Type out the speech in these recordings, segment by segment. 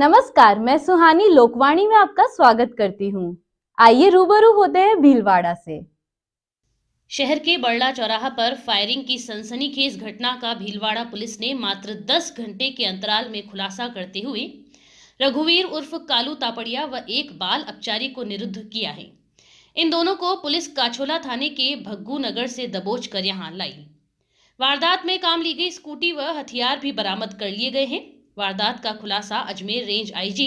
नमस्कार, मैं सुहानी लोकवाणी में आपका स्वागत करती हूँ। आइए रूबरू होते हैं भीलवाड़ा से। शहर के बरला चौराहा पर फायरिंग की सनसनीखेज घटना का भीलवाड़ा पुलिस ने मात्र 10 घंटे के अंतराल में खुलासा करते हुए रघुवीर उर्फ कालू तापड़िया व एक बाल अपचारी को निरुद्ध किया है। इन दोनों को पुलिस काछोला थाने के भग्गू नगर से दबोच कर यहां लाई। वारदात में काम ली गई स्कूटी व हथियार भी बरामद कर लिए गए हैं। वारदात का खुलासा अजमेर रेंज आईजी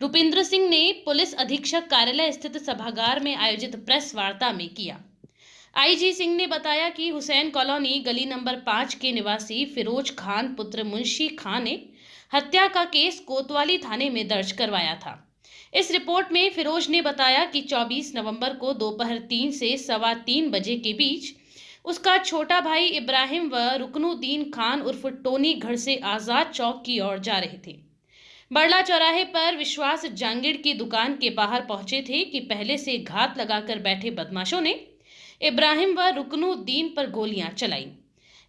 रुपिंद्र सिंह ने पुलिस अधीक्षक कार्यालय स्थित सभागार में आयोजित प्रेस वार्ता में किया। आईजी सिंह ने बताया कि हुसैन कॉलोनी गली नंबर 5 के निवासी फिरोज खान पुत्र मुंशी खान ने हत्या का केस कोतवाली थाने में दर्ज करवाया था। इस रिपोर्ट में फिरोज ने बताया कि 24 नवंबर को दोपहर 3 से सवा 3 बजे के बीच उसका छोटा भाई इब्राहिम व रुकनुद्दीन खान उर्फ टोनी घर से आजाद चौक की ओर जा रहे थे। बरला चौराहे पर विश्वास जांगिड़ की दुकान के बाहर पहुंचे थे कि पहले से घात लगाकर बैठे बदमाशों ने इब्राहिम व रुकनुद्दीन पर गोलियां चलाई।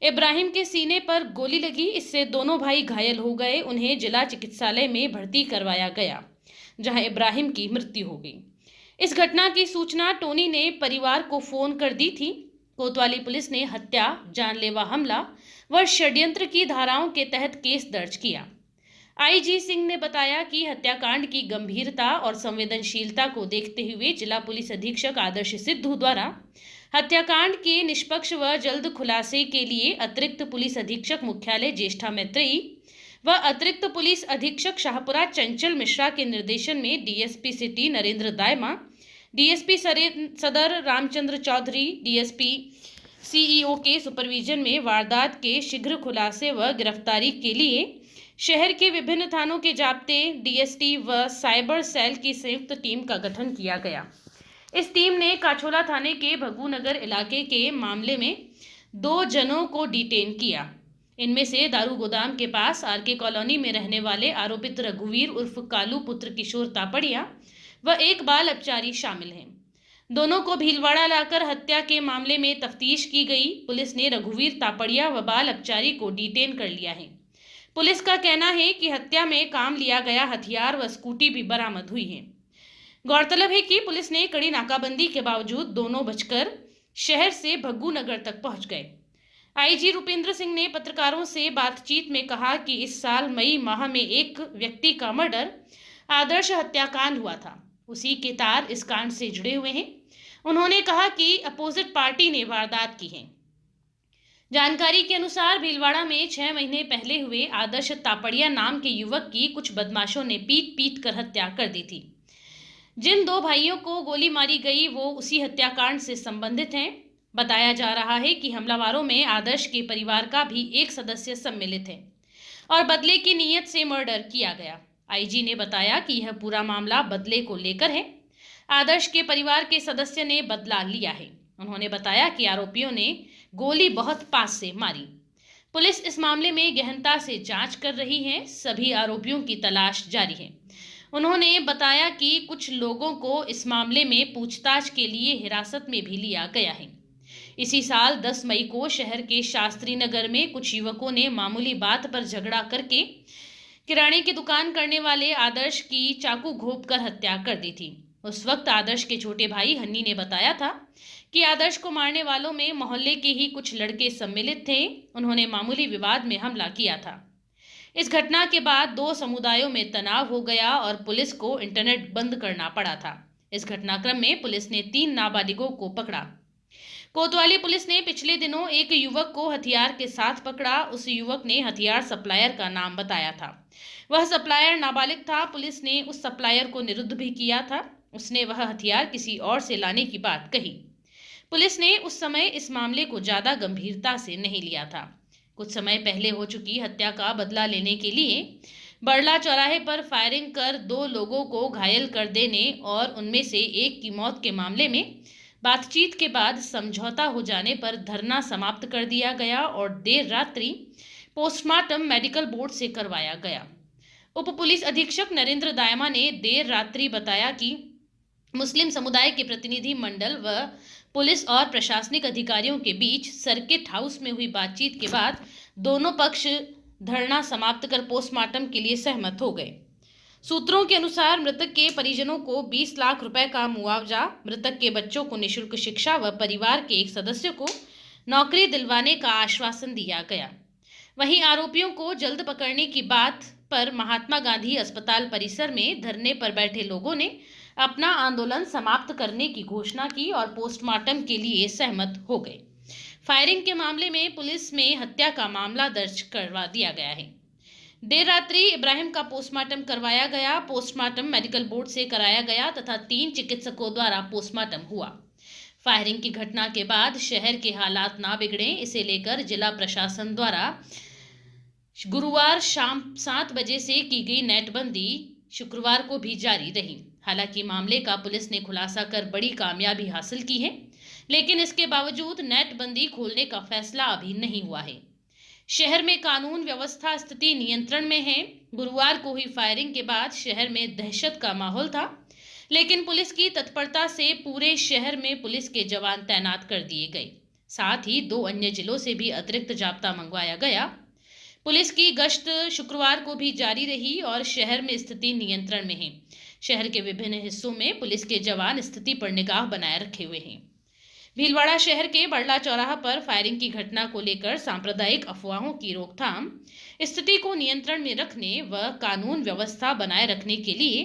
इब्राहिम के सीने पर गोली लगी, इससे दोनों भाई घायल हो गए। उन्हें जिला चिकित्सालय में भर्ती करवाया गया, जहां इब्राहिम की मृत्यु हो गई। इस घटना की सूचना टोनी ने परिवार को फोन कर दी थी। कोतवाली पुलिस ने हत्या, जानलेवा हमला व षड्यंत्र की धाराओं के तहत केस दर्ज किया। आईजी सिंह ने बताया कि हत्याकांड की गंभीरता और संवेदनशीलता को देखते हुए जिला पुलिस अधीक्षक आदर्श सिद्धू द्वारा हत्याकांड के निष्पक्ष व जल्द खुलासे के लिए अतिरिक्त पुलिस अधीक्षक मुख्यालय ज्येष्ठा मैत्रेयी व अतिरिक्त पुलिस अधीक्षक शाहपुरा चंचल मिश्रा के निर्देशन में DSP city Narendra Dayma, DSP सदर रामचंद्र चौधरी, डीएसपी सीईओ के सुपरविजन में वारदात के शीघ्र खुलासे व गिरफ्तारी के लिए शहर के विभिन्न थानों के जाप्ते, डीएसटी व साइबर सेल की संयुक्त टीम का गठन किया गया। इस टीम ने काछोला थाने के भग्गू नगर इलाके के मामले में 2 जनों को डिटेन किया। इनमें से दारू गोदाम के पास आरके कॉलोनी में रहने वाले आरोपित रघुवीर उर्फ कालू पुत्र किशोर तापड़िया व एक बाल अपचारी शामिल हैं। दोनों को भीलवाड़ा लाकर हत्या के मामले में तफ्तीश की गई। पुलिस ने रघुवीर तापड़िया व बाल अपचारी को डिटेन कर लिया है। पुलिस का कहना है कि हत्या में काम लिया गया हथियार व स्कूटी भी बरामद हुई है। गौरतलब है कि पुलिस ने कड़ी नाकाबंदी के बावजूद दोनों बचकर शहर से भग्गू नगर तक पहुंच गए। आईजी रुपिंद्र सिंह ने पत्रकारों से बातचीत में कहा कि इस साल मई माह में एक व्यक्ति का मर्डर आदर्श हत्याकांड हुआ था, उसी के तार इस कांड से जुड़े हुए हैं। उन्होंने कहा कि अपोजिट पार्टी ने वारदात की है। जानकारी के अनुसार भीलवाड़ा में 6 महीने पहले हुए आदर्श तापड़िया नाम के युवक की कुछ बदमाशों ने पीट कर हत्या कर दी थी। जिन 2 भाइयों को गोली मारी गई वो उसी हत्याकांड से संबंधित हैं। बताया जा रहा है कि हमलावरों में आदर्श के परिवार का भी एक सदस्य सम्मिलित है और बदले की नीयत से मर्डर किया गया। आईजी ने बताया कि यह पूरा मामला बदले को लेकर है। आदर्श के परिवार के सदस्य ने बदला लिया है। उन्होंने बताया कि आरोपियों ने गोली बहुत पास से मारी। पुलिस इस मामले में गहनता से जांच कर रही है। सभी आरोपियों की तलाश जारी है। उन्होंने बताया कि कुछ लोगों को इस मामले में पूछताछ के लिए हिरासत में भी लिया गया है। इसी साल 10 मई को शहर के शास्त्री नगर में कुछ युवकों ने मामूली बात पर झगड़ा करके किराने की दुकान करने वाले आदर्श की चाकू घोंपकर हत्या कर दी थी। उस वक्त आदर्श के छोटे भाई हन्नी ने बताया था कि आदर्श को मारने वालों में मोहल्ले के ही कुछ लड़के सम्मिलित थे। उन्होंने मामूली विवाद में हमला किया था। इस घटना के बाद 2 समुदायों में तनाव हो गया और पुलिस को इंटरनेट बंद करना पड़ा था। इस घटनाक्रम में पुलिस ने 3 नाबालिगों को पकड़ा। कोतवाली पुलिस ने पिछले दिनों एक युवक को हथियार के साथ पकड़ा। उस युवक ने हथियार सप्लायर का नाम बताया था। वह सप्लायर नाबालिग था। पुलिस ने उस सप्लायर को निरुद्ध भी किया था। उसने वह हथियार किसी और से लाने की बात कही। पुलिस ने उस समय इस मामले को ज्यादा गंभीरता से नहीं लिया था। कुछ समय पहले हो चुकी हत्या का बदला लेने के लिए बरला चौराहे पर फायरिंग कर 2 लोगों को घायल कर देने और उनमें से एक की मौत के मामले में बातचीत के बाद समझौता हो जाने पर धरना समाप्त कर दिया गया और देर रात्रि पोस्टमार्टम मेडिकल बोर्ड से करवाया गया। उप पुलिस अधीक्षक नरेंद्र दायमा ने देर रात्रि बताया कि मुस्लिम समुदाय के प्रतिनिधि मंडल व पुलिस और प्रशासनिक अधिकारियों के बीच सर्किट हाउस में हुई बातचीत के बाद दोनों पक्ष धरना समाप्त कर पोस्टमार्टम के लिए सहमत हो गए। सूत्रों के अनुसार मृतक के परिजनों को 20 लाख रुपए का मुआवजा, मृतक के बच्चों को निःशुल्क शिक्षा व परिवार के एक सदस्य को नौकरी दिलवाने का आश्वासन दिया गया। वहीं आरोपियों को जल्द पकड़ने की बात पर महात्मा गांधी अस्पताल परिसर में धरने पर बैठे लोगों ने अपना आंदोलन समाप्त करने की घोषणा की और पोस्टमार्टम के लिए सहमत हो गए। फायरिंग के मामले में पुलिस में हत्या का मामला दर्ज करवा दिया गया है। देर रात्रि इब्राहिम का पोस्टमार्टम करवाया गया। पोस्टमार्टम मेडिकल बोर्ड से कराया गया तथा 3 चिकित्सकों द्वारा पोस्टमार्टम हुआ। फायरिंग की घटना के बाद शहर के हालात ना बिगड़े, इसे लेकर जिला प्रशासन द्वारा गुरुवार शाम 7 बजे से की गई नेटबंदी शुक्रवार को भी जारी रही। हालांकि मामले का पुलिस ने खुलासा कर बड़ी कामयाबी हासिल की है, लेकिन इसके बावजूद नेटबंदी खोलने का फैसला अभी नहीं हुआ है। शहर में कानून व्यवस्था स्थिति नियंत्रण में है। गुरुवार को हुई फायरिंग के बाद शहर में दहशत का माहौल था, लेकिन पुलिस की तत्परता से पूरे शहर में पुलिस के जवान तैनात कर दिए गए। साथ ही 2 अन्य जिलों से भी अतिरिक्त जाब्ता मंगवाया गया। पुलिस की गश्त शुक्रवार को भी जारी रही और शहर में स्थिति नियंत्रण में है। शहर के विभिन्न हिस्सों में पुलिस के जवान स्थिति पर निगाह बनाए रखे हुए हैं। भीलवाड़ा शहर के बड़ला चौराहा पर फायरिंग की घटना को लेकर सांप्रदायिक अफवाहों की रोकथाम, स्थिति को नियंत्रण में रखने व कानून व्यवस्था बनाए रखने के लिए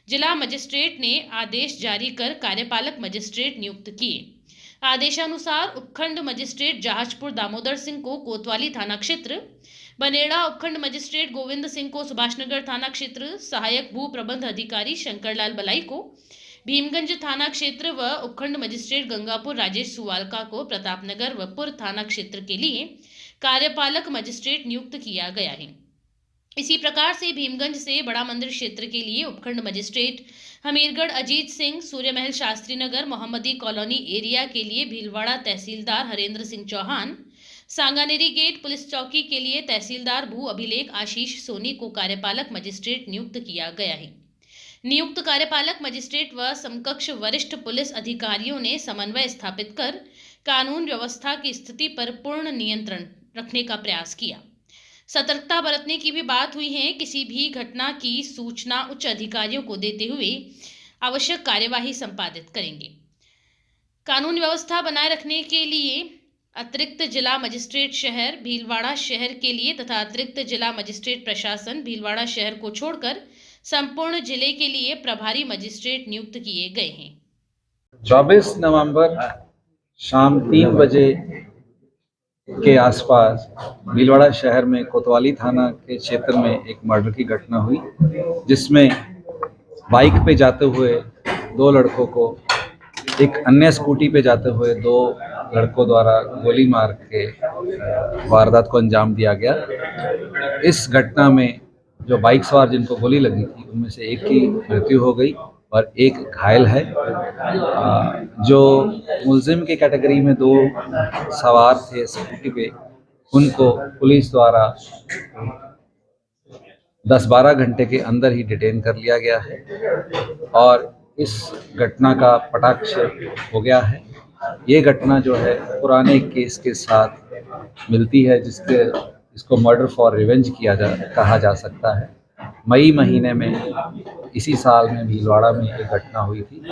जिला मजिस्ट्रेट ने आदेश जारी कर कार्यपालक मजिस्ट्रेट नियुक्त किए। आदेशानुसार उपखंड मजिस्ट्रेट जहाजपुर दामोदर सिंह को कोतवाली थाना क्षेत्र, बनेड़ा उपखंड मजिस्ट्रेट गोविंद सिंह को सुभाषनगर थाना क्षेत्र, सहायक भू प्रबंध अधिकारी शंकरलाल बलाई को भीमगंज थाना क्षेत्र व उपखंड मजिस्ट्रेट गंगापुर राजेश सुवालका को प्रतापनगर व पुर थाना क्षेत्र के लिए कार्यपालक मजिस्ट्रेट नियुक्त किया गया है। इसी प्रकार से भीमगंज से बड़ा मंदिर क्षेत्र के लिए उपखंड मजिस्ट्रेट हमीरगढ़ अजीत सिंह, सूर्यमहल शास्त्री नगर मोहम्मदी कॉलोनी एरिया के लिए भीलवाड़ा तहसीलदार हरेंद्र सिंह चौहान, सांगानेरी गेट पुलिस चौकी के लिए तहसीलदार भू अभिलेख आशीष सोनी को कार्यपालक मजिस्ट्रेट नियुक्त किया गया है। नियुक्त कार्यपालक मजिस्ट्रेट व समकक्ष वरिष्ठ पुलिस अधिकारियों ने समन्वय स्थापित कर कानून व्यवस्था की स्थिति पर पूर्ण नियंत्रण रखने का प्रयास किया। सतर्कता बरतने की भी बात हुई है। किसी भी घटना की सूचना उच्च अधिकारियों को देते हुए आवश्यक कार्यवाही संपादित करेंगे। कानून व्यवस्था बनाए रखने के लिए अतिरिक्त जिला मजिस्ट्रेट शहर भीलवाड़ा शहर के लिए तथा अतिरिक्त जिला मजिस्ट्रेट प्रशासन भीलवाड़ा शहर को छोड़कर संपूर्ण जिले के लिए प्रभारी मजिस्ट्रेट नियुक्त किए गए हैं। 24 नवंबर शाम 3 बजे के आसपास भीलवाड़ा शहर में कोतवाली थाना के क्षेत्र में एक मर्डर की घटना हुई, जिसमें बाइक पे जाते हुए 2 लड़कों को एक अन्य स्कूटी पे जाते हुए 2 लड़कों द्वारा गोली मार के वारदात को अंजाम दिया गया। इस घटना में जो बाइक सवार जिनको गोली लगी थी उनमें से एक की मृत्यु हो गई और एक घायल है। जो मुलजिम की कैटेगरी में 2 सवार थे स्कूटी पे, उनको पुलिस द्वारा 10-12 घंटे के अंदर ही डिटेन कर लिया गया है और इस घटना का पटाक्षेप हो गया है। ये घटना जो है पुराने केस के साथ मिलती है, इसको मर्डर फॉर रिवेंज कहा जा सकता है। मई महीने में इसी साल में भीलवाड़ा में एक घटना हुई थी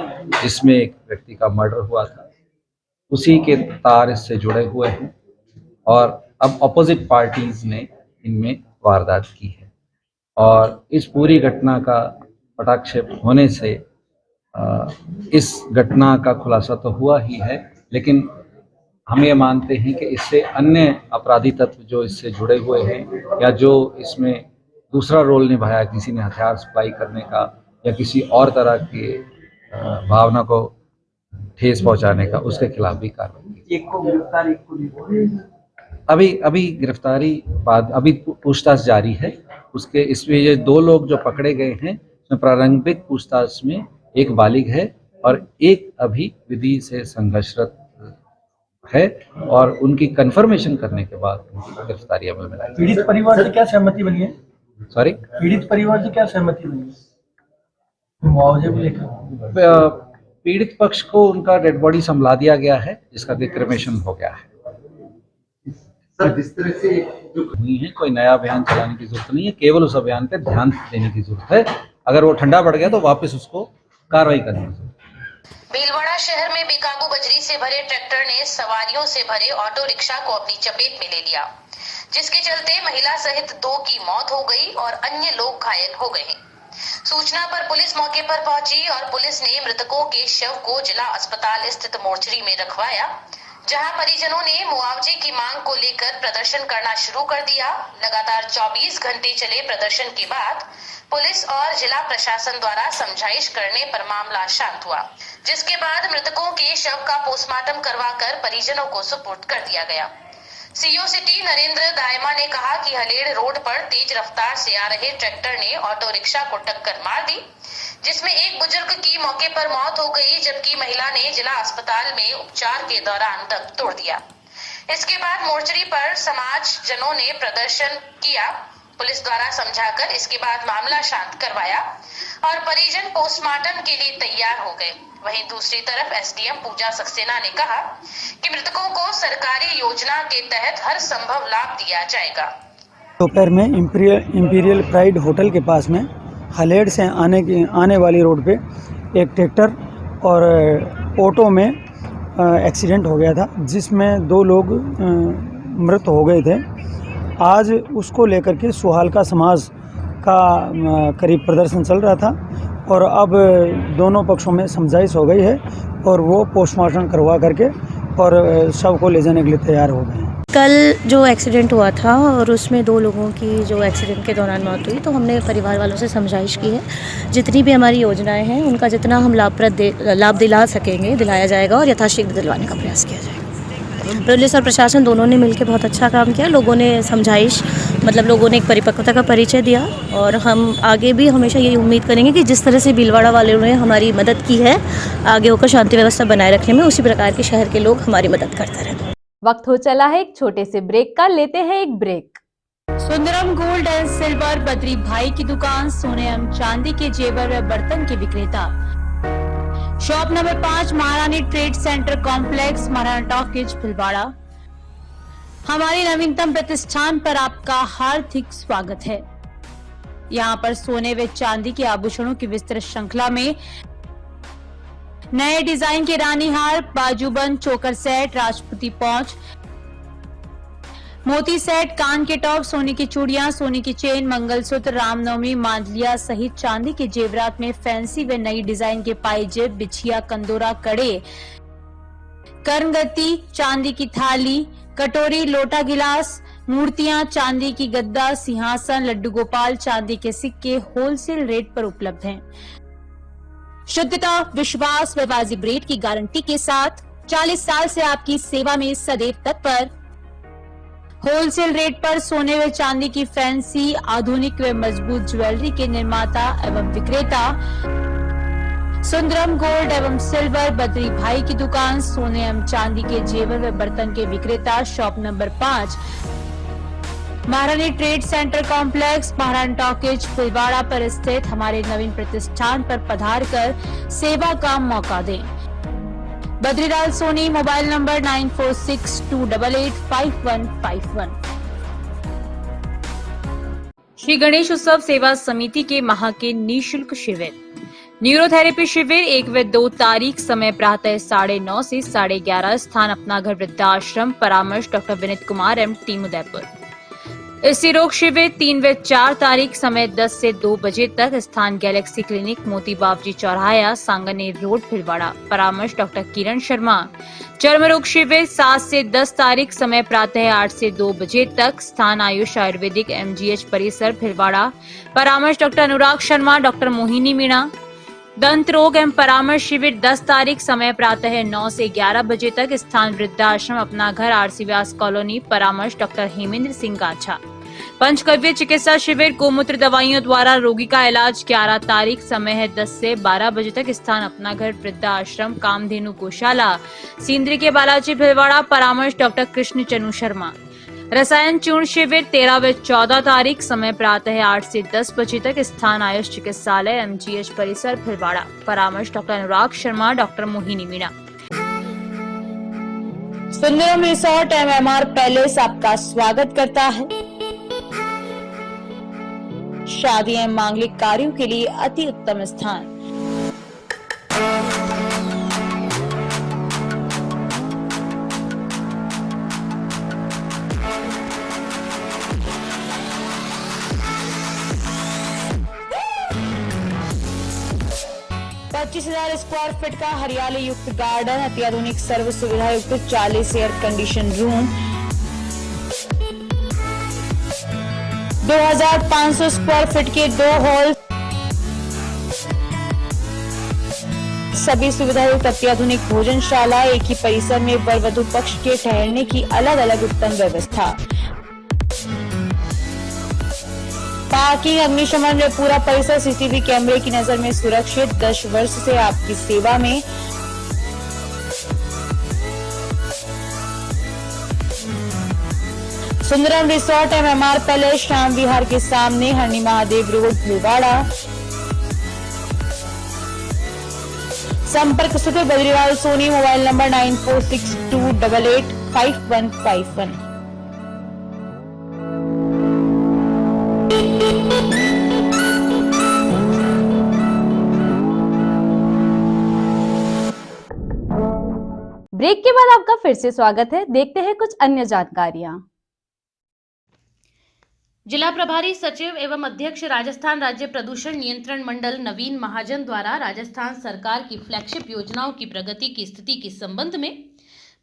जिसमें एक व्यक्ति का मर्डर हुआ था। उसी के तार इससे जुड़े हुए हैं और अब अपोजिट पार्टीज ने इनमें वारदात की है और इस पूरी घटना का पटाक्षेप होने से इस घटना का खुलासा तो हुआ ही है, लेकिन हम ये मानते हैं कि इससे अन्य अपराधी तत्व जो इससे जुड़े हुए हैं या जो इसमें दूसरा रोल निभाया, किसी ने हथियार सप्लाई करने का या किसी और तरह की भावना को ठेस पहुंचाने का, उसके खिलाफ भी कार्रवाई। एक को गिरफ्तार, एक को अभी गिरफ्तारी बाद अभी पूछताछ जारी है उसके। इसमें ये 2 लोग जो पकड़े गए हैं उसमें प्रारंभिक पूछताछ में एक बालिग है और एक अभी विधि से संघर्षरत है और उनकी कंफर्मेशन करने के बाद उनकी गिरफ्तारी अमल में लाई। पीड़ित परिवार से क्या सहमति बनी है? सॉरी, पीड़ित परिवार से क्या सहमति बनी है मुआवजे को लेकर? पीड़ित पक्ष को उनका डेड बॉडी संभला दिया गया है, जिसका क्रिमेशन हो गया है। सर, जिस तरह से हुई है, कोई नया अभियान चलाने की जरूरत नहीं है, केवल उस अभियान पे ध्यान देने की जरूरत है। अगर वो ठंडा पड़ गया तो वापस उसको कार्रवाई करनी चाहिए। भीलवाड़ा शहर में बेकाबू बजरी से भरे ट्रैक्टर ने सवारियों से भरे ऑटो रिक्शा को अपनी चपेट में ले लिया, जिसके चलते महिला सहित 2 की मौत हो गई और अन्य लोग घायल हो गए हैं। सूचना पर पुलिस मौके पर पहुंची और पुलिस ने मृतकों के शव को जिला अस्पताल स्थित मोर्चरी में रखवाया, जहां परिजनों ने मुआवजे की मांग को लेकर प्रदर्शन करना शुरू कर दिया। लगातार 24 घंटे चले प्रदर्शन के बाद पुलिस और जिला प्रशासन द्वारा समझाइश करने पर मामला शांत हुआ, जिसके बाद मृतकों के शव का पोस्टमार्टम करवाकर परिजनों को सुपुर्द कर दिया गया। सीओ सिटी नरेंद्र दायमा ने कहा कि हलेड़ रोड पर तेज रफ्तार से आ रहे ट्रैक्टर ने ऑटो रिक्शा को टक्कर मार दी, जिसमें एक बुजुर्ग की मौके पर मौत हो गई, जबकि महिला ने जिला अस्पताल में उपचार के दौरान दम तोड़ दिया। इसके बाद मोर्चरी पर समाज जनों ने प्रदर्शन किया। पुलिस द्वारा समझाकर इसके बाद मामला शांत करवाया और परिजन पोस्टमार्टम के लिए तैयार हो गए। वहीं दूसरी तरफ एसडीएम पूजा सक्सेना ने कहा कि मृतकों को सरकारी योजना के तहत हर संभव लाभ दिया जाएगा। दोपहर में इंपीरियल प्राइड होटल के पास में हलेड़ से आने वाली रोड पे एक ट्रैक्टर और ऑटो में एक्सीडेंट हो गया था, जिसमें 2 लोग मृत हो गए थे। आज उसको लेकर के सुहालका समाज का करीब प्रदर्शन चल रहा था और अब दोनों पक्षों में समझाइश हो गई है और वो पोस्टमार्टम करवा करके और शव को ले जाने के लिए तैयार हो गए हैं। कल जो एक्सीडेंट हुआ था और उसमें 2 लोगों की जो एक्सीडेंट के दौरान मौत हुई, तो हमने परिवार वालों से समझाइश की है। जितनी भी हमारी योजनाएं हैं उनका जितना हम लाभ दिला सकेंगे दिलाया जाएगा और यथाशीघ्र दिलवाने का प्रयास किया जाएगा। पुलिस और प्रशासन दोनों ने मिलकर बहुत अच्छा काम किया। लोगों ने समझाइश लोगों ने एक परिपक्वता का परिचय दिया और हम आगे भी हमेशा यही उम्मीद करेंगे कि जिस तरह से भीलवाड़ा वालों ने हमारी मदद की है आगे होकर शांति व्यवस्था बनाए रखने में, उसी प्रकार के शहर के लोग हमारी मदद करते रहें। वक्त हो चला है एक छोटे से ब्रेक का, लेते हैं एक break. Sundaram gold and silver Badri भाई की दुकान, सोने एवं चांदी के जेवर व बर्तन के विक्रेता। शॉप नंबर 5, महारानी trade centre complex, Maharana talkies, Bhilwara. हमारी नवीनतम प्रतिष्ठान पर आपका हार्दिक स्वागत है। यहाँ पर सोने व चांदी के आभूषणों की विस्तृत श्रृंखला में नए डिजाइन के रानी हार, बाजूबंद, चोकर सेट, राजपूती पौंच, मोती सेट, कान के टॉप, सोने की चूड़ियां, सोने की चेन, मंगलसूत्र, रामनवमी, मांडलिया सहित चांदी के जेवरात में फैंसी व नई डिजाइन के पायजेब, बिछिया, कंदोरा, कड़े, कर्णगति, चांदी की थाली, कटोरी, लोटा, गिलास, मूर्तियां, चांदी की गद्दा, सिंहासन, लड्डू गोपाल, चांदी के सिक्के होलसेल रेट पर उपलब्ध हैं। शुद्धता, विश्वास व वाजिब रेट की गारंटी के साथ 40 साल से आपकी सेवा में सदैव तत्पर। होलसेल रेट पर सोने व चांदी की फैंसी, आधुनिक व मजबूत ज्वेलरी के निर्माता एवं विक्रेता। सुंदरम गोल्ड एवं सिल्वर बद्री भाई की दुकान, सोने एवं चांदी के जेवर व बर्तन के विक्रेता। शॉप नंबर 5, महारानी trade centre complex, Maharana talkies, Bhilwara पर स्थित हमारे नवीन प्रतिष्ठान पर पधार कर सेवा का मौका दें। Badrilal Soni, mobile number 9462885151। श्री गणेश उत्सव सेवा समिति के माह के निःशुल्क शिविर, न्यूरोथेरेपी शिविर 1 व 2 तारीख, समय प्रातः 9:30 से 11:30, स्थान अपना घर वृद्धाश्रम, परामर्श doctor Vineet Kumar M, team Udaipur. स्त्री रोग शिविर 3 व 4 तारीख, समय 10 से 2 बजे तक, स्थान गैलेक्सी क्लिनिक, मोती बाबजी चौराहा, सांगनेर रोड, भीलवाड़ा, परामर्श डॉक्टर किरण शर्मा। चर्म रोग शिविर 7 से 10 तारीख, समय प्रातः 8 से 2 बजे तक, स्थान आयुष आयुर्वेदिक MGH परिसर, भीलवाड़ा, परामर्श डॉक्टर अनुराग शर्मा, डॉक्टर मोहिनी मीणा। दंत रोग एवं परामर्श शिविर 10 तारीख, समय प्रातः 9 से 11 बजे तक, स्थान वृद्धाश्रम अपना घर, RC व्यास कॉलोनी, परामर्श डॉक्टर हेमेंद्र सिंह गाछा। पंचकव्य चिकित्सा शिविर, गोमूत्र दवाइयों द्वारा रोगी का इलाज 11 तारीख, समय है 10 से 12 बजे तक, स्थान अपना घर वृद्धाश्रम, कामधेनु गौशाला, सिंदरी के बालाजी, भीलवाड़ा, परामर्श डॉक्टर कृष्ण चनु शर्मा। रसायन चूर्ण शिविर 13 व 14 तारीख, समय प्रातः 8 से 10 बजे तक, स्थान आयुष चिकित्सालय MGH परिसर, भीलवाड़ा, परामर्श doctor Anurag Sharma, doctor Mohini Meena. Sundaram resort MMR palace आपका स्वागत करता है। शादी एवं मांगलिक कार्यों के लिए अति उत्तम स्थान। पच्चीस 25,000 स्क्वायर फीट का हरियाली युक्त गार्डन, अत्याधुनिक सर्व सुविधा युक्त 40 air condition room, 2,500 square feet के 2 हॉल, सभी सुविधा युक्त अत्याधुनिक भोजनशाला, एक ही परिसर में वर वधु पक्ष के ठहरने की अलग अलग उत्तम व्यवस्था, पार्किंग, अग्निशमन में पूरा परिसर सीसीटीवी कैमरे की नजर में सुरक्षित, 10 वर्ष से आपकी सेवा में। Sundaram resort MMR palace, Shyam Vihar के सामने, हरणी महादेव रोड, भीलवाड़ा। संपर्क सूत्र Badrilal Soni, mobile number 9462885151। Break के बाद आपका फिर से स्वागत है। देखते हैं कुछ अन्य जानकारियां। जिला प्रभारी सचिव एवं अध्यक्ष राजस्थान राज्य प्रदूषण नियंत्रण मंडल नवीन महाजन द्वारा राजस्थान सरकार की फ्लैगशिप योजनाओं की प्रगति की स्थिति के संबंध में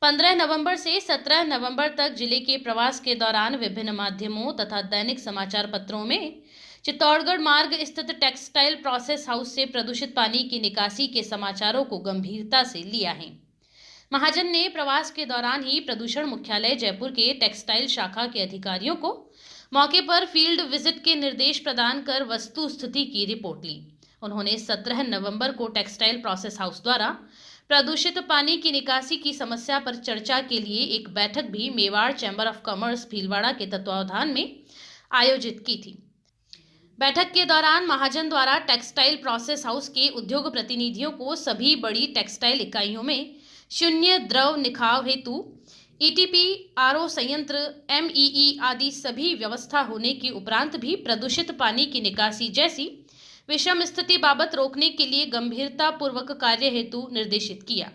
15 नवंबर से 17 नवंबर तक जिले के प्रवास के दौरान विभिन्न माध्यमों तथा दैनिक समाचार पत्रों में चित्तौड़गढ़ मार्ग स्थित टेक्सटाइल प्रोसेस हाउस से प्रदूषित पानी की निकासी के समाचारों को गंभीरता से लिया है। महाजन ने प्रवास के दौरान ही प्रदूषण मुख्यालय जयपुर के टेक्सटाइल शाखा के अधिकारियों को मौके पर फील्ड विजिट के निर्देश प्रदान कर वस्तु स्थिति की रिपोर्ट ली। उन्होंने 17 नवंबर को टेक्सटाइल प्रोसेस हाउस द्वारा प्रदूषित पानी की निकासी की समस्या पर चर्चा के लिए एक बैठक भी Mewar chamber of commerce Bhilwara के तत्वावधान में आयोजित की थी। बैठक के दौरान महाजन द्वारा टेक्सटाइल प्रोसेस हाउस के उद्योग प्रतिनिधियों को सभी बड़ी टेक्सटाइल इकाइयों में शून्य द्रव निकाव हेतु ETP, RO संयंत्र, MEE आदि सभी व्यवस्था होने के उपरांत भी प्रदूषित पानी की निकासी जैसी विषम स्थिति बाबत रोकने के लिए गंभीरता पूर्वक कार्य हेतु निर्देशित किया।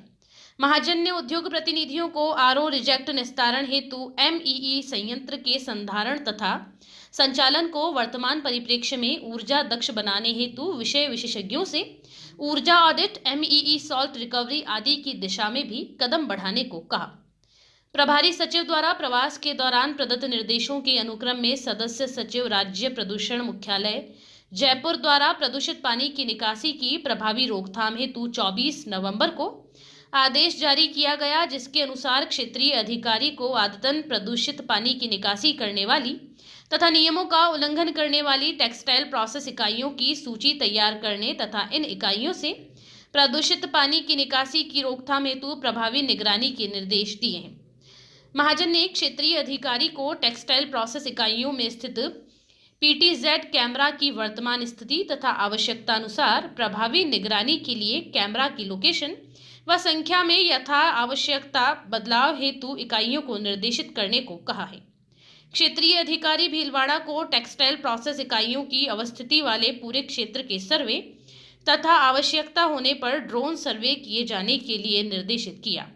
महाजन ने उद्योग प्रतिनिधियों को RO रिजेक्ट निस्तारण हेतु MEE संयंत्र के संधारण तथा संचालन को वर्तमान परिप्रेक्ष्य में ऊर्जा दक्ष बनाने हेतु विषय विशेषज्ञों से ऊर्जा ऑडिट, MEE सॉल्ट रिकवरी आदि की दिशा में भी कदम बढ़ाने को कहा। प्रभारी सचिव द्वारा प्रवास के दौरान प्रदत्त निर्देशों के अनुक्रम में सदस्य सचिव राज्य प्रदूषण मुख्यालय जयपुर द्वारा प्रदूषित पानी की निकासी की प्रभावी रोकथाम हेतु 24 नवंबर को आदेश जारी किया गया, जिसके अनुसार क्षेत्रीय अधिकारी को आदतन प्रदूषित पानी की निकासी करने वाली तथा नियमों का उल्लंघन करने वाली टेक्सटाइल प्रोसेस इकाइयों की सूची तैयार करने तथा इन इकाइयों से प्रदूषित पानी की निकासी की रोकथाम हेतु प्रभावी निगरानी के निर्देश दिए हैं। महाजन ने क्षेत्रीय अधिकारी को टेक्सटाइल प्रोसेस इकाइयों में स्थित PTZ कैमरा की वर्तमान स्थिति तथा आवश्यकता अनुसार प्रभावी निगरानी के लिए कैमरा की लोकेशन व संख्या में यथा आवश्यकता बदलाव हेतु इकाइयों को निर्देशित करने को कहा है। क्षेत्रीय अधिकारी भीलवाड़ा को टेक्सटाइल प्रोसेस इकाइयों की अवस्थिति वाले पूरे क्षेत्र के सर्वे तथा आवश्यकता होने पर ड्रोन सर्वे किए जाने के लिए निर्देशित किया।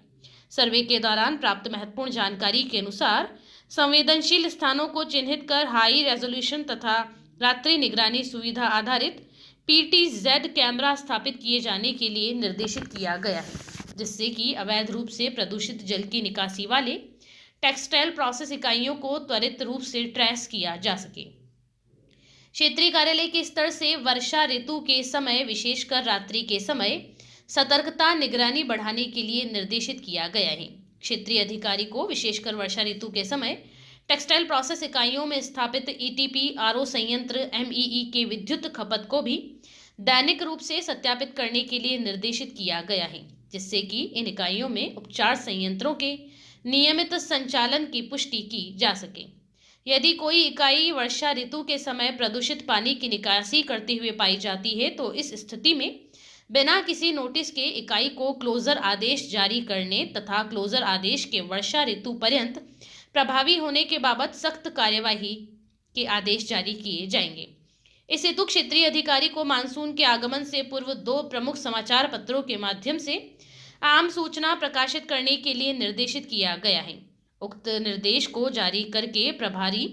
सर्वे के दौरान प्राप्त महत्वपूर्ण जानकारी के अनुसार संवेदनशील स्थानों को चिन्हित कर हाई रेजोल्यूशन तथा रात्रि निगरानी सुविधा आधारित PTZ कैमरा स्थापित किए जाने के लिए निर्देशित किया गया है, जिससे कि अवैध रूप से प्रदूषित जल की निकासी वाले टेक्सटाइल प्रोसेस इकाइयों को त्वरित रूप से ट्रेस किया जा सके। क्षेत्रीय कार्यालय के स्तर से वर्षा ऋतु के समय विशेषकर रात्रि के समय सतर्कता निगरानी बढ़ाने के लिए निर्देशित किया गया है। क्षेत्रीय अधिकारी को विशेषकर वर्षा ऋतु के समय टेक्सटाइल प्रोसेस इकाइयों में स्थापित ETP, RO संयंत्र, MEE के विद्युत खपत को भी दैनिक रूप से सत्यापित करने के लिए निर्देशित किया गया है, जिससे कि इन इकाइयों में उपचार संयंत्रों के नियमित संचालन की पुष्टि की जा सके। यदि कोई इकाई वर्षा ऋतु के समय प्रदूषित पानी की निकासी करते हुए पाई जाती है तो इस स्थिति में बिना किसी नोटिस के इकाई को क्लोजर आदेश जारी करने तथा क्लोजर आदेश के वर्षा ऋतु पर्यंत प्रभावी होने के बाबत सख्त कार्यवाही के आदेश जारी किए जाएंगे। इस हेतु क्षेत्रीय अधिकारी को मानसून के आगमन से पूर्व 2 प्रमुख समाचार पत्रों के माध्यम से आम सूचना प्रकाशित करने के लिए निर्देशित किया गया है। उक्त निर्देश को जारी करके प्रभारी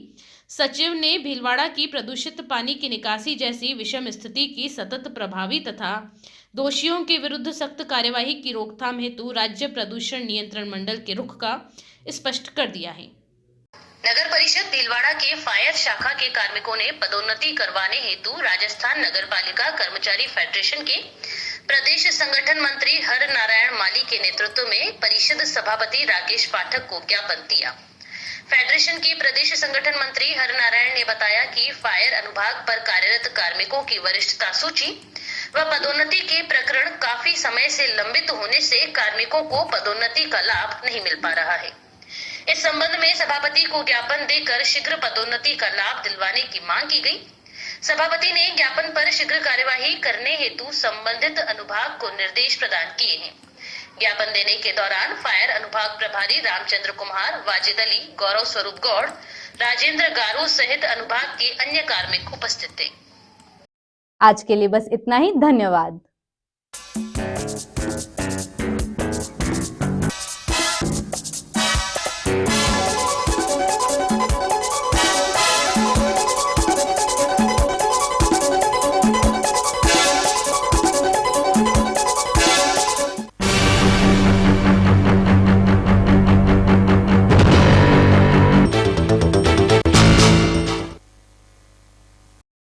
सचिव ने भीलवाड़ा की प्रदूषित पानी की निकासी जैसी विषम स्थिति की सतत प्रभावी तथा दोषियों के विरुद्ध सख्त कार्यवाही की रोकथाम हेतु राज्य प्रदूषण नियंत्रण मंडल के रुख का स्पष्ट कर दिया है। नगर परिषद भीलवाड़ा के फायर शाखा के कार्मिकों ने पदोन्नति करवाने हेतु राजस्थान नगर पालिका कर्मचारी फेडरेशन के प्रदेश संगठन मंत्री हर नारायण माली के नेतृत्व में परिषद सभापति राकेश पाठक को ज्ञापन दिया। फेडरेशन के प्रदेश संगठन मंत्री हर नारायण ने बताया कि फायर अनुभाग पर कार्यरत कार्मिकों की वरिष्ठता सूची व पदोन्नति के प्रकरण काफी समय से लंबित होने से कार्मिकों को पदोन्नति का लाभ नहीं मिल पा रहा है। इस संबंध में सभापति को ज्ञापन देकर शीघ्र पदोन्नति का लाभ दिलवाने की मांग की गई। सभापति ने ज्ञापन पर शीघ्र कार्यवाही करने हेतु संबंधित अनुभाग को निर्देश प्रदान किए हैं। ज्ञापन देने के दौरान फायर अनुभाग प्रभारी रामचंद्र कुमार, वाजिद अली, गौरव स्वरूप गौड़, राजेंद्र गारू सहित अनुभाग के अन्य कार्मिक उपस्थित थे। आज के लिए बस इतना ही। धन्यवाद।